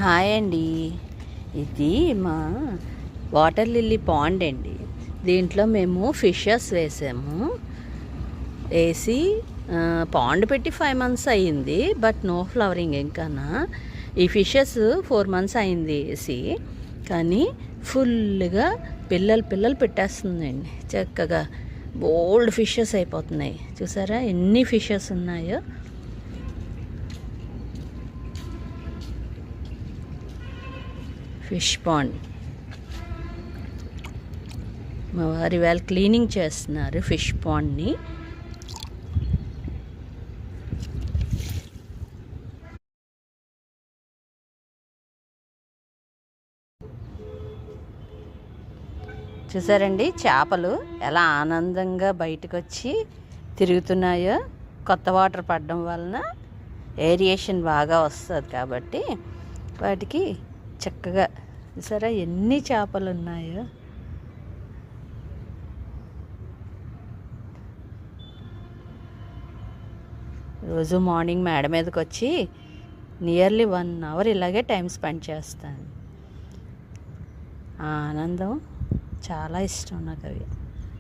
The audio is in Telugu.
హాయ్ అండి. ఇది మా వాటర్ లిల్లీ పాండ్ అండి. దీంట్లో మేము ఫిషెస్ వేసి పాండ్ పెట్టి 5 months అయ్యింది. బట్ నో ఫ్లవరింగ్ ఇంకానా. ఈ ఫిషెస్ 4 months అయింది వేసి, కానీ ఫుల్గా పిల్లలు పెట్టేస్తుందండి. చక్కగా బోల్డ్ ఫిషెస్ అయిపోతున్నాయి. చూసారా ఎన్ని ఫిషెస్ ఉన్నాయో. ఫిష్ పాండ్ మా వారి వాళ్ళు క్లీనింగ్ చేస్తున్నారు ఫిష్ పాండ్ని. చూసారండి చేపలు ఎలా ఆనందంగా బయటకు వచ్చి తిరుగుతున్నాయో. కొత్త వాటర్ పడడం వలన ఏరియేషన్ బాగా వస్తుంది కాబట్టి వాటికి చక్కగా. చూసారా ఎన్ని చేపలు ఉన్నాయో. రోజు మార్నింగ్ మేడ మీదకి వచ్చి నియర్లీ 1 hour ఇలాగే టైం స్పెండ్ చేస్తాను. ఆనందం చాలా ఇష్టం నాకు అవి.